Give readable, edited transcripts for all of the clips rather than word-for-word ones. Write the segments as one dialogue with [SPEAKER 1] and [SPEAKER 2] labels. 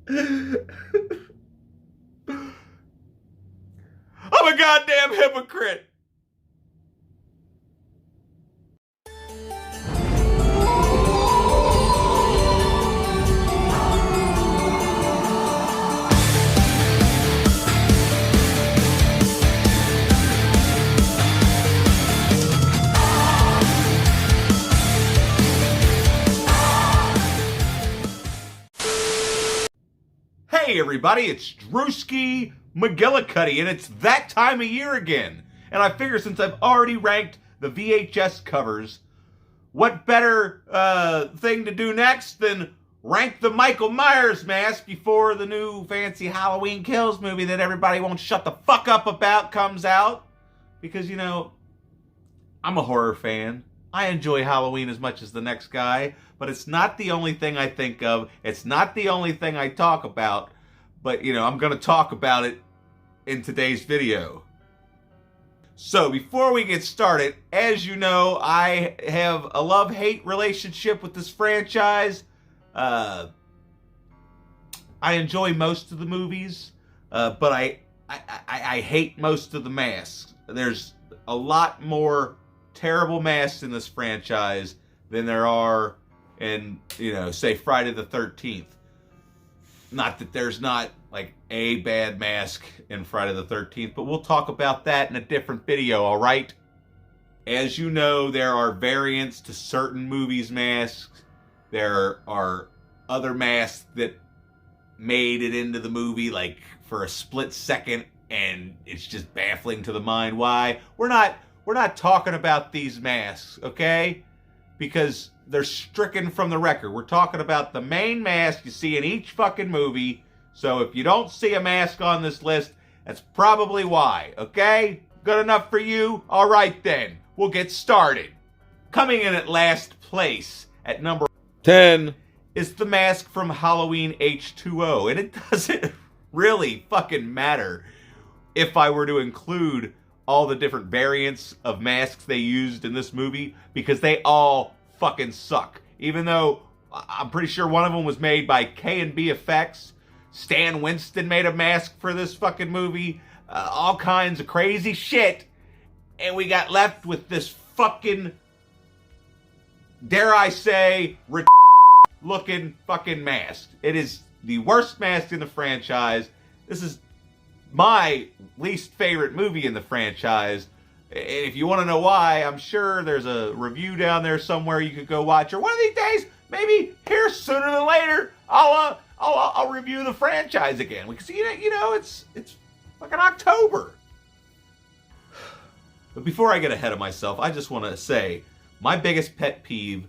[SPEAKER 1] I'm a goddamn hypocrite. Hey everybody, it's Drewski McGillicuddy, and it's that time of year again. And I figure since I've already ranked the VHS covers, what better thing to do next than rank the Michael Myers mask before the new fancy Halloween Kills movie that everybody won't shut the fuck up about comes out? Because, you know, I'm a horror fan. I enjoy Halloween as much as the next guy, but it's not the only thing I think of. It's not the only thing I talk about. But, you know, I'm going to talk about it in today's video. So, before we get started, as you know, I have a love-hate relationship with this franchise. I enjoy most of the movies, but I hate most of the masks. There's a lot more terrible masks in this franchise than there are in, you know, say Friday the 13th. Not that there's not, like, a bad mask in Friday the 13th, but we'll talk about that in a different video, alright? As you know, there are variants to certain movies' masks. There are other masks that made it into the movie, like, for a split second, and it's just baffling to the mind why. We're not talking about these masks, okay? Because they're stricken from the record. We're talking about the main mask you see in each fucking movie. So if you don't see a mask on this list, that's probably why, okay? Good enough for you? All right then, we'll get started. Coming in at last place at number 10 is the mask from Halloween H2O. And it doesn't really fucking matter if I were to include all the different variants of masks they used in this movie, because they all fucking suck. Even though I'm pretty sure one of them was made by K&B Effects. Stan Winston made a mask for this fucking movie. All kinds of crazy shit. And we got left with this fucking, dare I say, looking fucking mask. It is the worst mask in the franchise. This is my least favorite movie in the franchise. And if you want to know why, I'm sure there's a review down there somewhere you could go watch. Or one of these days, maybe here sooner than later, I'll review the franchise again. Because you know it's fucking October. But before I get ahead of myself, I just want to say my biggest pet peeve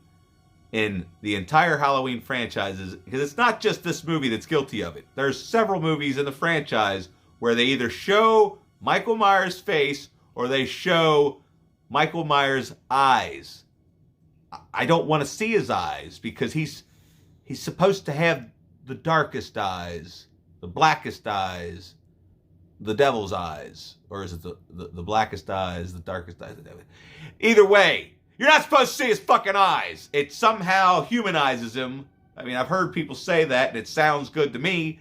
[SPEAKER 1] in the entire Halloween franchise is, because it's not just this movie that's guilty of it. There's several movies in the franchise where they either show Michael Myers' face or they show Michael Myers' eyes. I don't want to see his eyes because he's supposed to have the darkest eyes, the blackest eyes, the devil's eyes. Or is it the blackest eyes, the darkest eyes, the devil? Either way, you're not supposed to see his fucking eyes. It somehow humanizes him. I mean, I've heard people say that and it sounds good to me.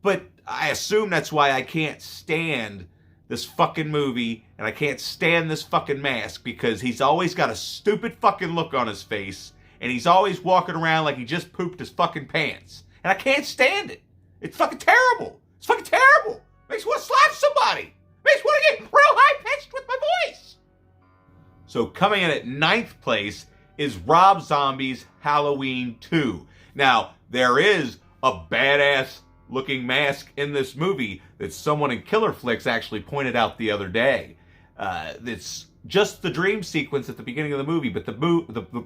[SPEAKER 1] But I assume that's why I can't stand this fucking movie, and I can't stand this fucking mask, because he's always got a stupid fucking look on his face, and he's always walking around like he just pooped his fucking pants. And I can't stand it. It's fucking terrible. It's fucking terrible. Makes me want to slap somebody. Makes me want to get real high-pitched with my voice. So coming in at 9th place is Rob Zombie's Halloween 2. Now, there is a badass looking mask in this movie that someone in Killer Flicks actually pointed out the other day. It's just the dream sequence at the beginning of the movie, but the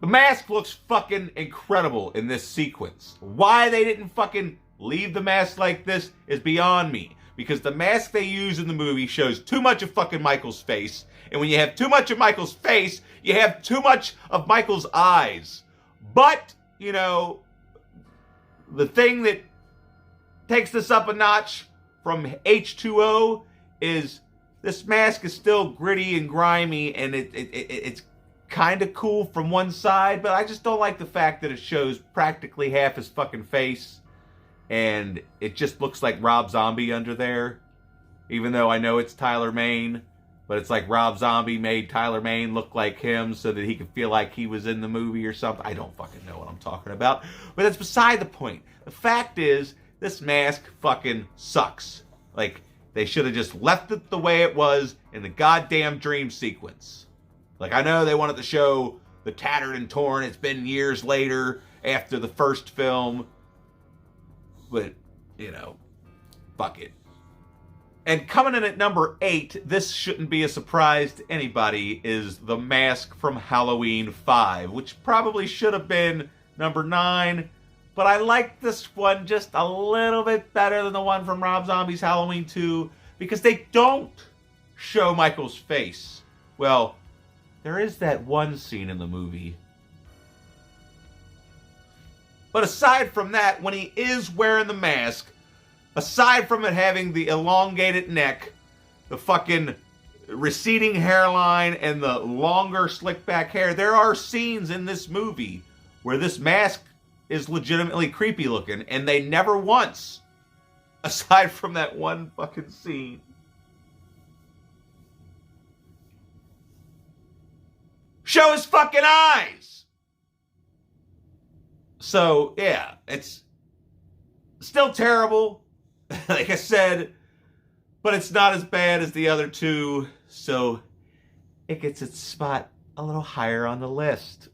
[SPEAKER 1] mask looks fucking incredible in this sequence. Why they didn't fucking leave the mask like this is beyond me. Because the mask they use in the movie shows too much of fucking Michael's face. And when you have too much of Michael's face, you have too much of Michael's eyes. But, you know, the thing that takes this up a notch from H2O is this mask is still gritty and grimy, and it's kind of cool from one side, but I just don't like the fact that it shows practically half his fucking face, and it just looks like Rob Zombie under there, even though I know it's Tyler Mane, but it's like Rob Zombie made Tyler Mane look like him so that he could feel like he was in the movie or something. I don't fucking know what I'm talking about, but that's beside the point. The fact is, this mask fucking sucks. Like, they should have just left it the way it was in the goddamn dream sequence. Like, I know they wanted to show the tattered and torn, it's been years later after the first film, but, you know, fuck it. And coming in at number 8, this shouldn't be a surprise to anybody, is The Mask from Halloween 5, which probably should have been number 9, but I like this one just a little bit better than the one from Rob Zombie's Halloween 2, because they don't show Michael's face. Well, there is that one scene in the movie. But aside from that, when he is wearing the mask, aside from it having the elongated neck, the fucking receding hairline, and the longer slick back hair, there are scenes in this movie where this mask is legitimately creepy looking, and they never once, aside from that one fucking scene, show his fucking eyes. So, yeah, it's still terrible, like I said, but it's not as bad as the other two, so it gets its spot a little higher on the list.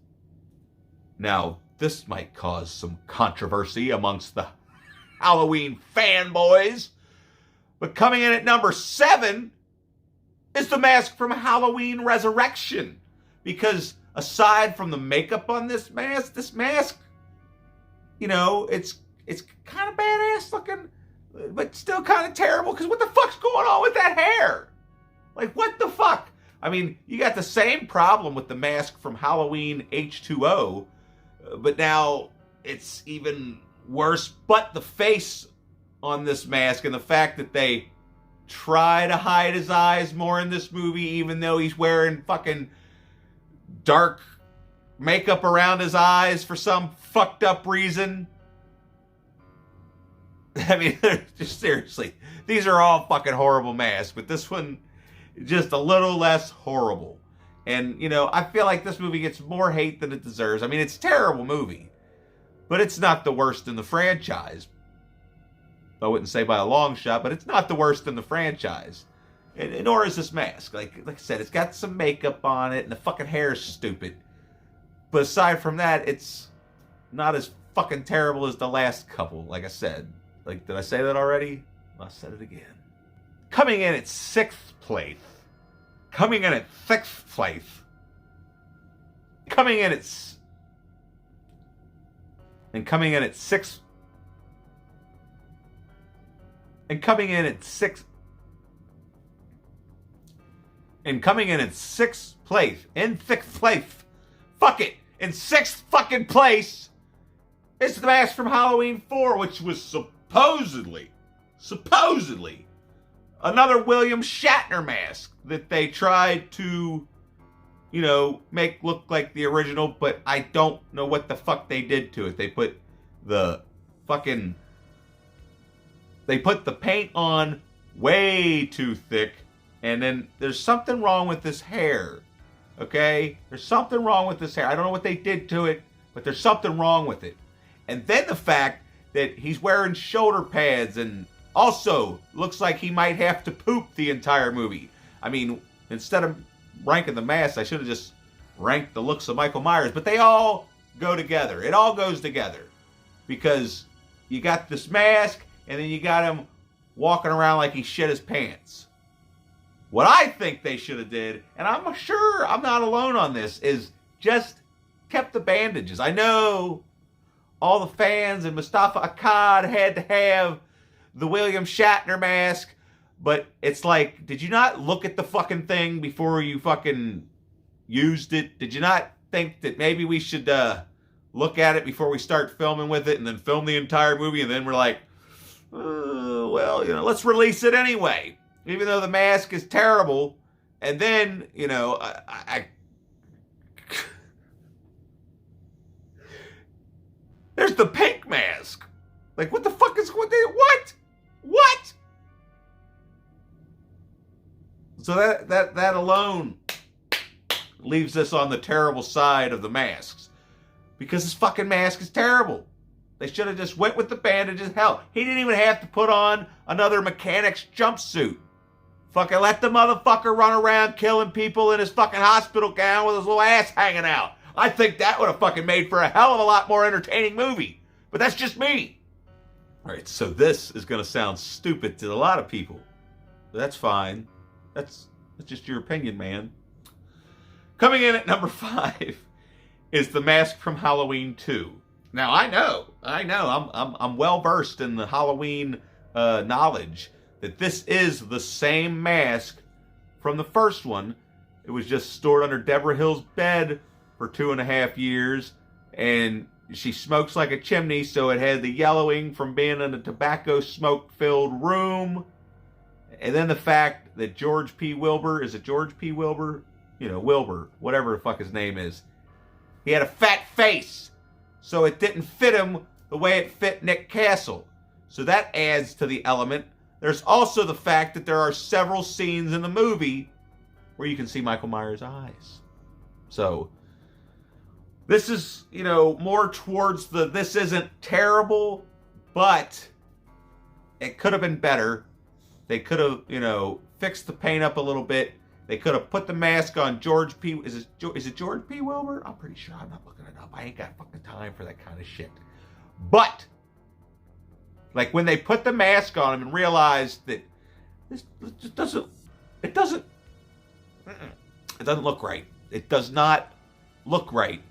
[SPEAKER 1] Now, this might cause some controversy amongst the Halloween fanboys, but coming in at number 7 is The Mask from Halloween Resurrection, because aside from the makeup on this mask, you know, it's kind of badass looking, but still kind of terrible, because what the fuck's going on with that hair? Like, what the fuck? I mean, you got the same problem with the mask from Halloween H2O, but now it's even worse. But the face on this mask, and the fact that they try to hide his eyes more in this movie, even though he's wearing fucking dark makeup around his eyes for some fucked up reason. I mean, just seriously, these are all fucking horrible masks, but this one just a little less horrible. And, you know, I feel like this movie gets more hate than it deserves. I mean, it's a terrible movie, but it's not the worst in the franchise. I wouldn't say by a long shot, but it's not the worst in the franchise. And nor is this mask. Like I said, it's got some makeup on it, and the fucking hair is stupid. But aside from that, it's not as fucking terrible as the last couple, like I said. Like, did I say that already? I said it again. Coming in at 6th place. Coming in at 6th place. Coming in at 6th. And coming in at 6th. And coming in at 6th. And coming in at 6th place. In 6th place. Fuck it. In 6th fucking place is The Mask from Halloween 4, which was supposedly another William Shatner mask that they tried to, you know, make look like the original, but I don't know what the fuck they did to it. They put the paint on way too thick, and then there's something wrong with this hair. Okay? There's something wrong with this hair. I don't know what they did to it, but there's something wrong with it. And then the fact that he's wearing shoulder pads and also looks like he might have to poop the entire movie. I mean, instead of ranking the mask, I should have just ranked the looks of Michael Myers. But they all go together. It all goes together. Because you got this mask, and then you got him walking around like he shit his pants. What I think they should have did, and I'm sure I'm not alone on this, is just kept the bandages. I know all the fans and Mustafa Akkad had to have the William Shatner mask, but it's like, did you not look at the fucking thing before you fucking used it? Did you not think that maybe we should look at it before we start filming with it, and then film the entire movie, and then we're like, well, you know, let's release it anyway, even though the mask is terrible. And then, you know, I There's the pink mask. Like, what the fuck is what? What? So that alone leaves us on the terrible side of the masks, because this fucking mask is terrible. They should have just went with the bandages. Hell, he didn't even have to put on another mechanic's jumpsuit. Fucking let the motherfucker run around killing people in his fucking hospital gown with his little ass hanging out. I think that would have fucking made for a hell of a lot more entertaining movie. But that's just me. All right, so this is going to sound stupid to a lot of people. But that's fine. That's just your opinion, man. Coming in at number 5 is The Mask from Halloween 2. Now, I know. I'm well versed in the Halloween knowledge that this is the same mask from the first one. It was just stored under Deborah Hill's bed for 2.5 years, and she smokes like a chimney, so it had the yellowing from being in a tobacco smoke-filled room. And then the fact that George P. Wilbur, is it George P. Wilbur? You know, Wilbur, whatever the fuck his name is. He had a fat face, so it didn't fit him the way it fit Nick Castle. So that adds to the element. There's also the fact that there are several scenes in the movie where you can see Michael Myers' eyes. So this is, you know, more towards the, this isn't terrible, but it could have been better. They could have, you know, fixed the paint up a little bit. They could have put the mask on George P. Is it George P. Wilbur? I'm pretty sure. I'm not looking it up. I ain't got fucking time for that kind of shit. But like when they put the mask on him and realized that this just doesn't look right. It does not look right.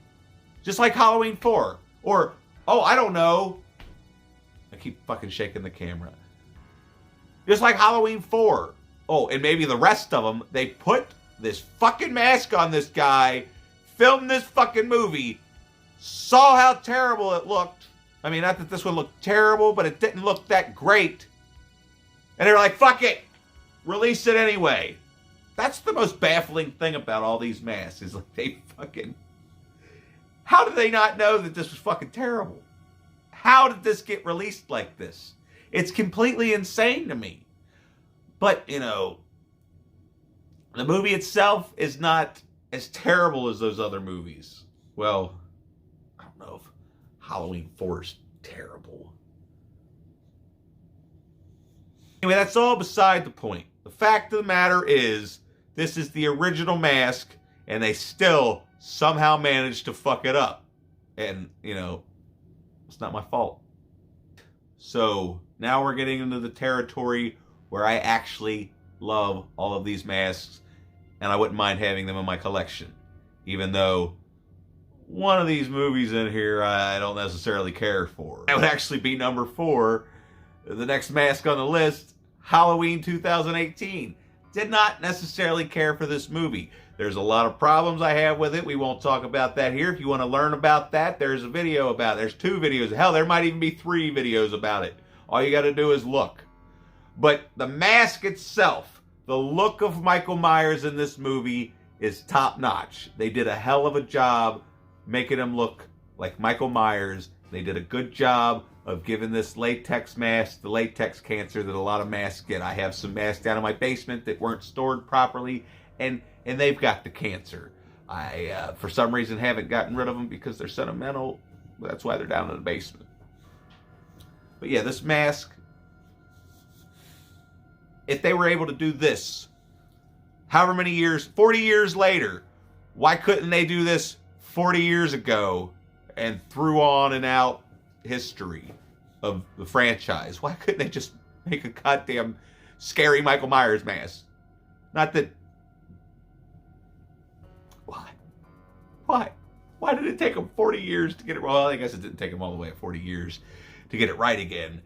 [SPEAKER 1] Just like Halloween 4. Or, oh, I don't know. I keep fucking shaking the camera. Just like Halloween 4. Oh, and maybe the rest of them, they put this fucking mask on this guy, filmed this fucking movie, saw how terrible it looked. I mean, not that this would look terrible, but it didn't look that great. And they're like, fuck it. Release it anyway. That's the most baffling thing about all these masks, is like they fucking... How did they not know that this was fucking terrible? How did this get released like this? It's completely insane to me. But, you know, the movie itself is not as terrible as those other movies. Well, I don't know if Halloween 4 is terrible. Anyway, that's all beside the point. The fact of the matter is, this is the original mask, and they still somehow managed to fuck it up. And, you know, it's not my fault. So, now we're getting into the territory where I actually love all of these masks, and I wouldn't mind having them in my collection. Even though one of these movies in here I don't necessarily care for. That would actually be number 4. The next mask on the list, Halloween 2018. Did not necessarily care for this movie. There's a lot of problems I have with it. We won't talk about that here. If you want to learn about that, there's a video about it. There's 2 videos. Hell, there might even be 3 videos about it. All you got to do is look. But the mask itself, the look of Michael Myers in this movie is top-notch. They did a hell of a job making him look like Michael Myers. They did a good job of giving this latex mask the latex cancer that a lot of masks get. I have some masks down in my basement that weren't stored properly, and they've got the cancer. I, for some reason, haven't gotten rid of them because they're sentimental. That's why they're down in the basement. But yeah, this mask, if they were able to do this, however many years, 40 years later, why couldn't they do this 40 years ago and through on and out history of the franchise? Why couldn't they just make a goddamn scary Michael Myers mask? Not that... Why? Why did it take them 40 years to get it... Well, I guess it didn't take them all the way at 40 years to get it right again.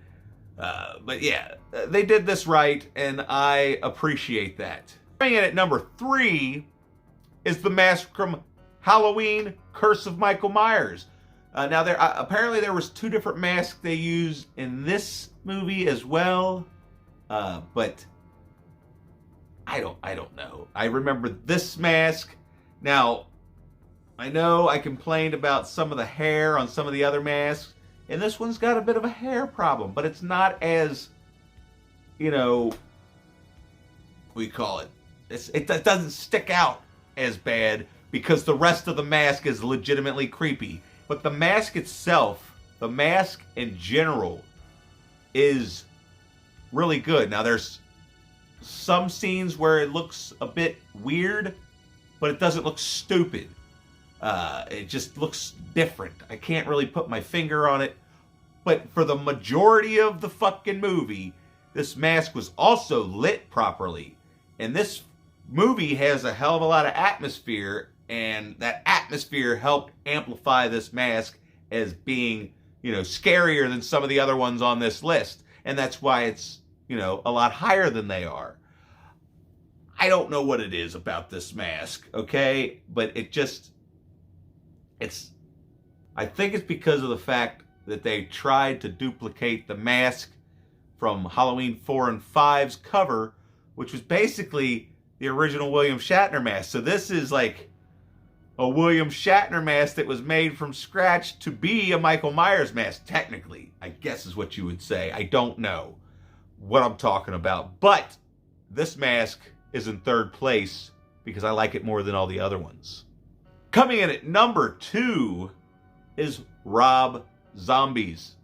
[SPEAKER 1] But yeah, they did this right, and I appreciate that. Coming in at number 3 is the mask from Halloween Curse of Michael Myers. Now, apparently there was 2 different masks they used in this movie as well, but I don't know. I remember this mask. Now, I know I complained about some of the hair on some of the other masks. And this one's got a bit of a hair problem, but it's not as, you know, we call it. It doesn't stick out as bad because the rest of the mask is legitimately creepy. But the mask itself, the mask in general, is really good. Now, there's some scenes where it looks a bit weird, but it doesn't look stupid. It just looks different. I can't really put my finger on it. But for the majority of the fucking movie, this mask was also lit properly. And this movie has a hell of a lot of atmosphere, and that atmosphere helped amplify this mask as being, you know, scarier than some of the other ones on this list. And that's why it's, you know, a lot higher than they are. I don't know what it is about this mask, okay? But I think it's because of the fact that they tried to duplicate the mask from Halloween 4 and 5's cover, which was basically the original William Shatner mask. So this is like a William Shatner mask that was made from scratch to be a Michael Myers mask, technically, I guess is what you would say. I don't know what I'm talking about. But this mask is in third place because I like it more than all the other ones. Coming in at number 2 is Rob Zombie's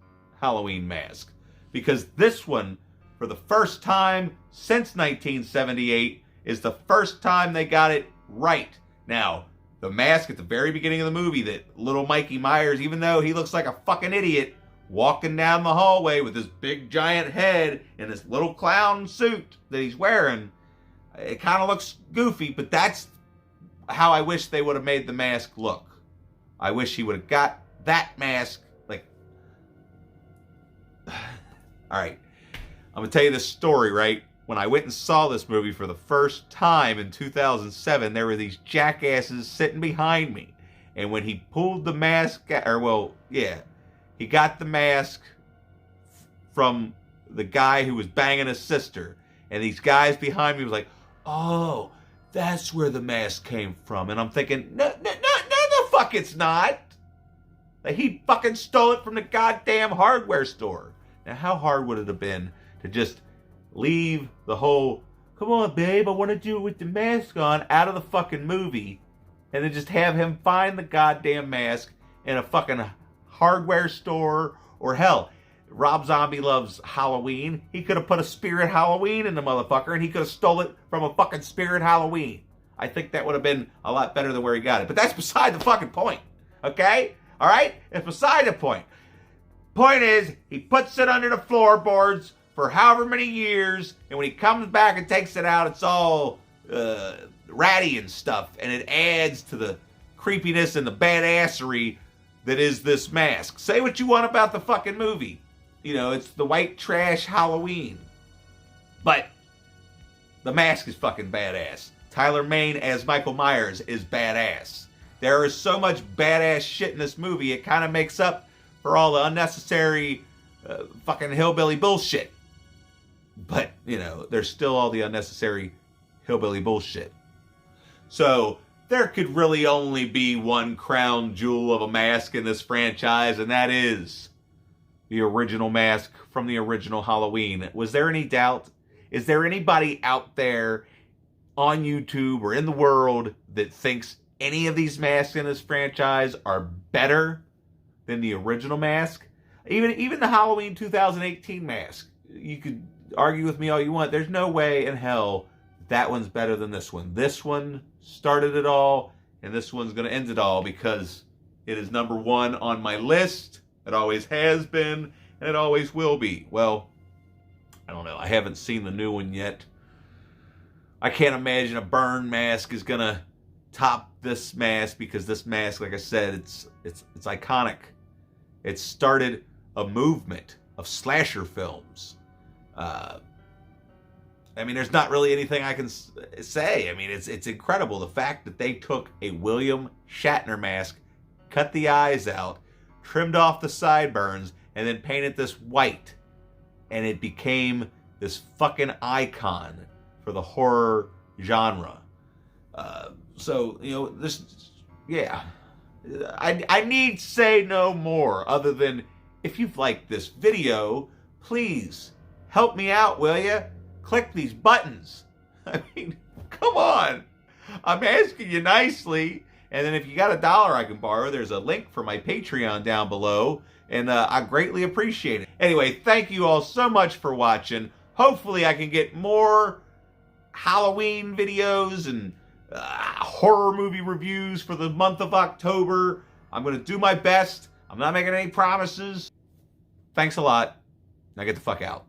[SPEAKER 1] Halloween mask. Because this one, for the first time since 1978, is the first time they got it right. Now, the mask at the very beginning of the movie that little Mikey Myers, even though he looks like a fucking idiot, walking down the hallway with his big giant head and this little clown suit that he's wearing, it kind of looks goofy, but that's how I wish they would have made the mask look. I wish he would have got that mask, like... Alright, I'm going to tell you this story, right? When I went and saw this movie for the first time in 2007, there were these jackasses sitting behind me. And when he pulled the mask, he got the mask from the guy who was banging his sister. And these guys behind me was like, oh, that's where the mask came from. And I'm thinking, no, the fuck it's not. Like, he fucking stole it from the goddamn hardware store. Now, how hard would it have been to just leave the whole, come on, babe, I want to do it with the mask on, out of the fucking movie, and then just have him find the goddamn mask in a fucking hardware store, or hell, Rob Zombie loves Halloween. He could have put a Spirit Halloween in the motherfucker, and he could have stole it from a fucking Spirit Halloween. I think that would have been a lot better than where he got it. But that's beside the fucking point, okay? All right? It's beside the point. Point is, he puts it under the floorboards for however many years, and when he comes back and takes it out, it's all ratty and stuff, and it adds to the creepiness and the badassery that is this mask. Say what you want about the fucking movie. You know, it's the white trash Halloween. But the mask is fucking badass. Tyler Mane as Michael Myers is badass. There is so much badass shit in this movie, it kind of makes up for all the unnecessary fucking hillbilly bullshit. But, you know, there's still all the unnecessary hillbilly bullshit. So, there could really only be one crown jewel of a mask in this franchise, and that is the original mask from the original Halloween. Was there any doubt? Is there anybody out there on YouTube or in the world that thinks any of these masks in this franchise are better than the original mask? Even the Halloween 2018 mask. You could argue with me all you want. There's no way in hell that one's better than this one. This one started it all, and this one's going to end it all because it is number 1 on my list. It always has been, and it always will be. Well, I don't know. I haven't seen the new one yet. I can't imagine a burn mask is going to top this mask because this mask, like I said, it's iconic. It started a movement of slasher films. I mean, there's not really anything I can say. I mean, it's incredible. The fact that they took a William Shatner mask, cut the eyes out, trimmed off the sideburns, and then painted this white. And it became this fucking icon for the horror genre. So, you know, this, yeah. I need say no more other than if you've liked this video, please help me out, will you? Click these buttons. I mean, come on. I'm asking you nicely. And then if you got $1 I can borrow, there's a link for my Patreon down below. And I greatly appreciate it. Anyway, thank you all so much for watching. Hopefully I can get more Halloween videos and horror movie reviews for the month of October. I'm going to do my best. I'm not making any promises. Thanks a lot. Now get the fuck out.